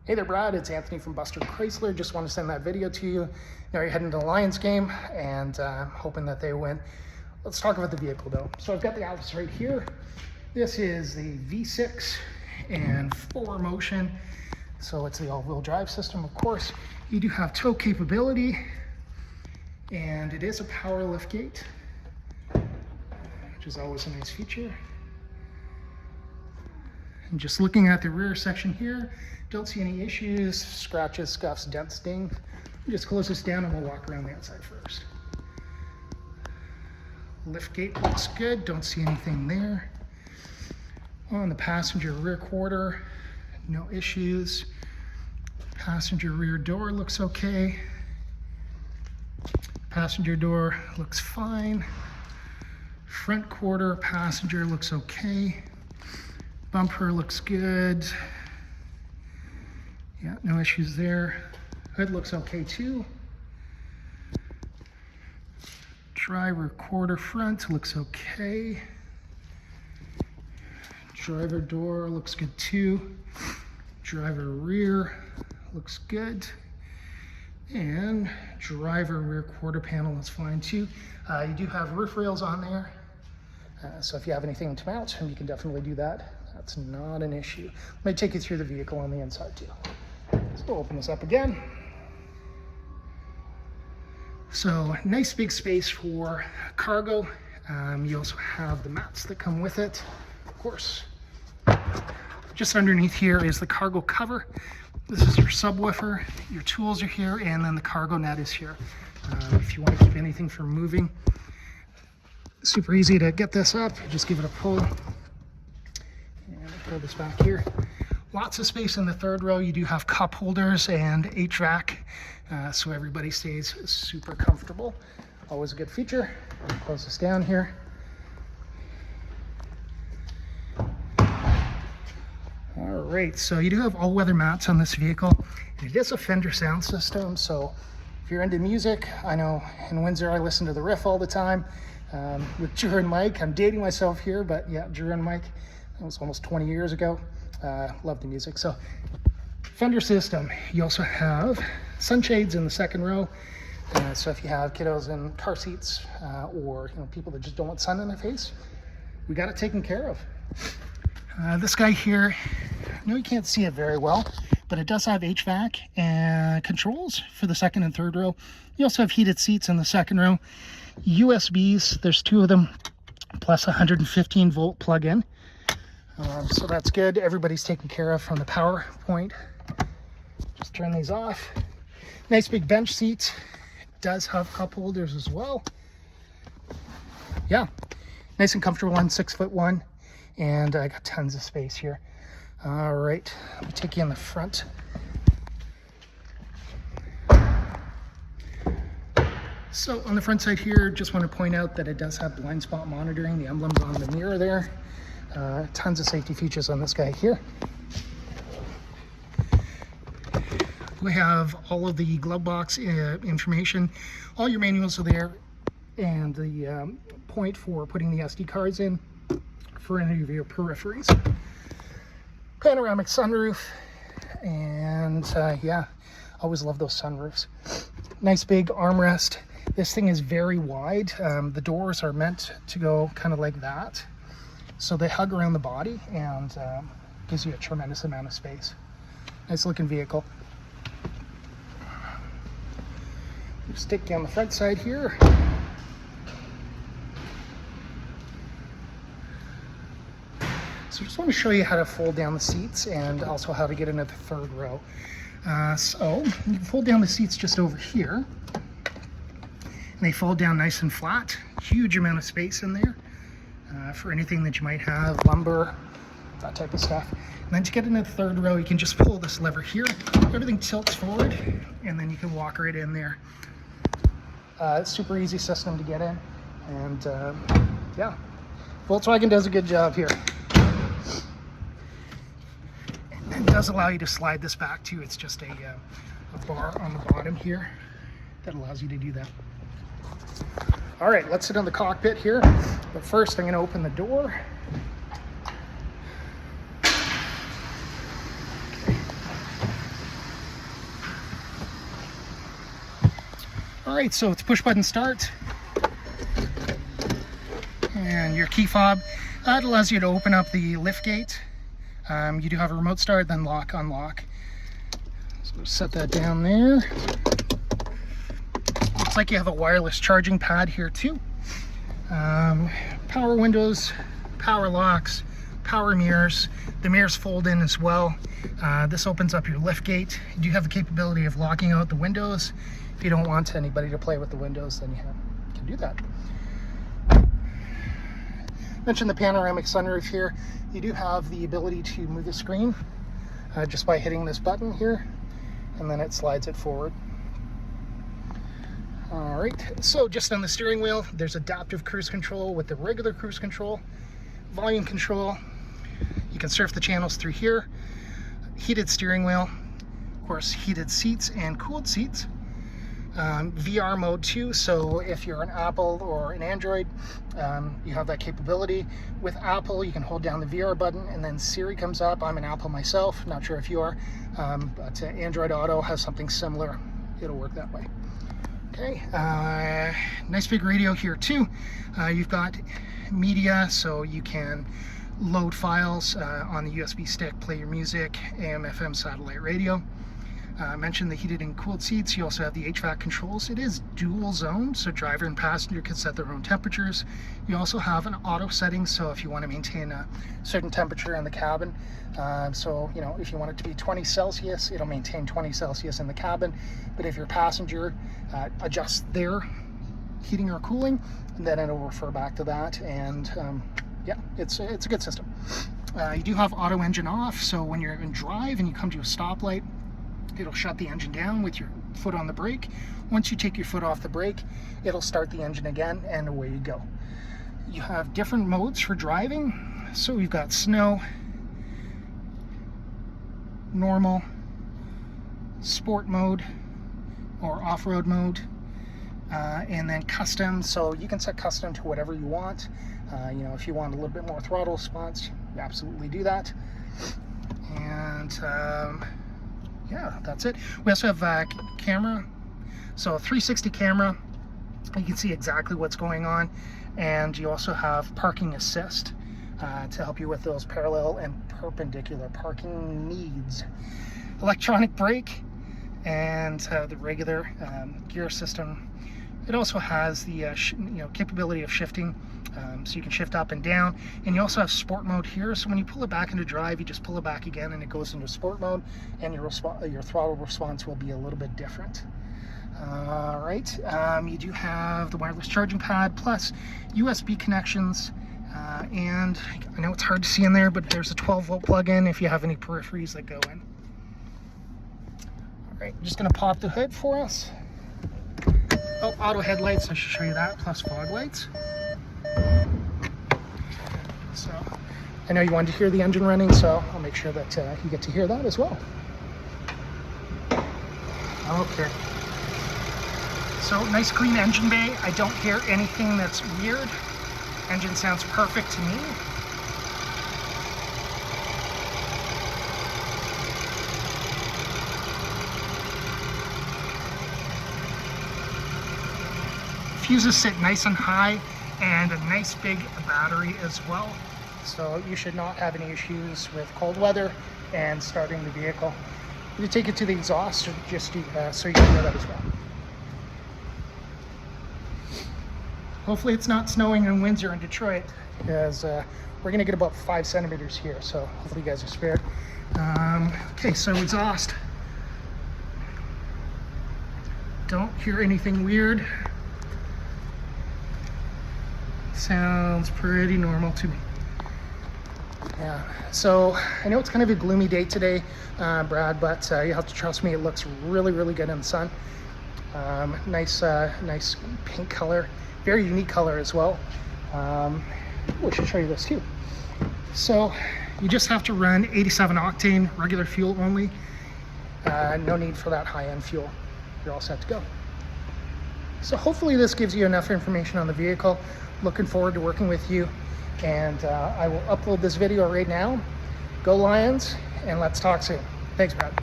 Hey there, Brad. It's Anthony from Bustard Chrysler. Just want to send that video to you. Now you're heading to the Lions game and hoping that they win. Let's talk about the vehicle though. So I've got the Atlas right here. This is the V6 and 4Motion. So it's the all-wheel drive system, of course. You do have tow capability and it is a power liftgate, which is always a nice feature. And just looking at the rear section here, don't see any issues, scratches, scuffs, dents, dings. Just close this down and we'll walk around the outside first. Liftgate looks good, don't see anything there. On the passenger rear quarter, no issues. Passenger rear door looks okay. Passenger door looks fine. Front quarter passenger looks okay. Bumper looks good. Yeah, no issues there. Hood looks okay too. Driver quarter front looks okay. Driver door looks good too. Driver rear looks good. And driver rear quarter panel is fine too. You do have roof rails on there. So if you have anything to mount, you can definitely do that. That's not an issue. Let me take you through the vehicle on the inside too. So we'll open this up again. So nice big space for cargo. You also have the mats that come with it, of course. Just underneath here is the cargo cover. This is your subwoofer, your tools are here, and then the cargo net is here. If you want to keep anything from moving, super easy to get this up. Just give it a pull. And pull this back here. Lots of space in the third row. You do have cup holders and HVAC, so everybody stays super comfortable. Always a good feature. Close this down here. All right, so you do have all-weather mats on this vehicle. It is a Fender sound system, so if you're into music, I know in Windsor I listen to the Riff all the time with Drew and Mike. I'm dating myself here, but yeah, Drew and Mike, that was almost 20 years ago. Love the music. So Fender system. You also have sunshades in the second row. So if you have kiddos in car seats or people that just don't want sun in their face, we got it taken care of. This guy here, I know you can't see it very well, but it does have HVAC and controls for the second and third row. You also have heated seats in the second row. USBs, there's 2 of them, plus a 115 volt plug-in. So that's good. Everybody's taken care of from the power point. Just turn these off. Nice big bench seat. It does have cup holders as well. Yeah, nice and comfortable one, 6'1", and I got tons of space here. All right, let me take you in the front. So on the front side here, just want to point out that it does have blind spot monitoring. The emblem's on the mirror there. Tons of safety features on this guy here. We have all of the glove box information. All your manuals are there, and the point for putting the SD cards in for any of your peripheries. Panoramic sunroof, and yeah, always love those sunroofs. Nice big armrest. This thing is very wide. The doors are meant to go kind of like that. So they hug around the body and gives you a tremendous amount of space. Nice looking vehicle. Stick on the front side here. So just want to show you how to fold down the seats and also how to get into the third row. So you can fold down the seats just over here. And they fold down nice and flat. Huge amount of space in there. For anything that you might have, lumber, that type of stuff. And then to get into the third row, you can just pull this lever here. Everything tilts forward, and then you can walk right in there. It's super easy system to get in, and yeah, Volkswagen does a good job here. It does allow you to slide this back too. It's just a bar on the bottom here that allows you to do that. All right, let's sit on the cockpit here. But first, I'm going to open the door. All right, so it's push button start. And your key fob, that allows you to open up the lift gate. You do have a remote start, then lock, unlock. So set that down there. Looks like you have a wireless charging pad here too. Power windows, power locks, power mirrors. The mirrors fold in as well. This opens up your lift gate. You do have the capability of locking out the windows. If you don't want anybody to play with the windows, then you can do that. Mentioned the panoramic sunroof here. You do have the ability to move the screen just by hitting this button here, and then it slides it forward. All right, so just on the steering wheel, there's adaptive cruise control with the regular cruise control, volume control. You can surf the channels through here. Heated steering wheel, of course, heated seats and cooled seats. VR mode too, so if you're an Apple or an Android, you have that capability. With Apple, you can hold down the VR button and then Siri comes up. I'm an Apple myself, not sure if you are, but Android Auto has something similar. It'll work that way. Okay, nice big radio here too. You've got media, so you can load files on the USB stick, play your music, AM, FM, satellite radio. I mentioned the heated and cooled seats. You also have the HVAC controls. It is dual zone, so driver and passenger can set their own temperatures. You also have an auto setting, so if you want to maintain a certain temperature in the cabin, so you know, if you want it to be 20 Celsius, it'll maintain 20 Celsius in the cabin. But if your passenger adjusts their heating or cooling, then it'll refer back to that. And yeah, it's a good system. You do have auto engine off, so when you're in drive and you come to a stoplight, it'll shut the engine down with your foot on the brake. Once you take your foot off the brake, it'll start the engine again, and away you go. You have different modes for driving. So we've got snow, normal, sport mode, or off-road mode, and then custom. So you can set custom to whatever you want. You know, if you want a little bit more throttle response, you absolutely do that. And yeah, that's it. We also have camera, so a 360 camera. You can see exactly what's going on, and you also have parking assist to help you with those parallel and perpendicular parking needs. Electronic brake and the regular gear system. It also has the capability of shifting, so you can shift up and down. And you also have sport mode here, so when you pull it back into drive, you just pull it back again and it goes into sport mode, and your throttle response will be a little bit different. All right, you do have the wireless charging pad plus USB connections, and I know it's hard to see in there, but there's a 12-volt plug-in if you have any peripheries that go in. All right, I'm just gonna pop the hood for us. Oh, auto headlights, I should show you that, plus fog lights. So, I know you wanted to hear the engine running, so I'll make sure that you get to hear that as well. Okay. So, nice clean engine bay. I don't hear anything that's weird. Engine sounds perfect to me. Fuses sit nice and high, and a nice big battery as well. So you should not have any issues with cold weather and starting the vehicle. You take it to the exhaust just so you can hear that as well. Hopefully it's not snowing in Windsor and Detroit, because we're gonna get about 5 centimeters here, so hopefully you guys are spared. Okay, so exhaust. Don't hear anything weird. Sounds pretty normal to me. Yeah, so I know it's kind of a gloomy day today, Brad, but you have to trust me, it looks really, really good in the sun. Nice pink color, very unique color as well. We should show you this too. So you just have to run 87 octane, regular fuel only. No need for that high-end fuel. You're all set to go. So hopefully this gives you enough information on the vehicle. Looking forward to working with you, and I will upload this video right now. Go Lions, and let's talk soon. Thanks, Brad.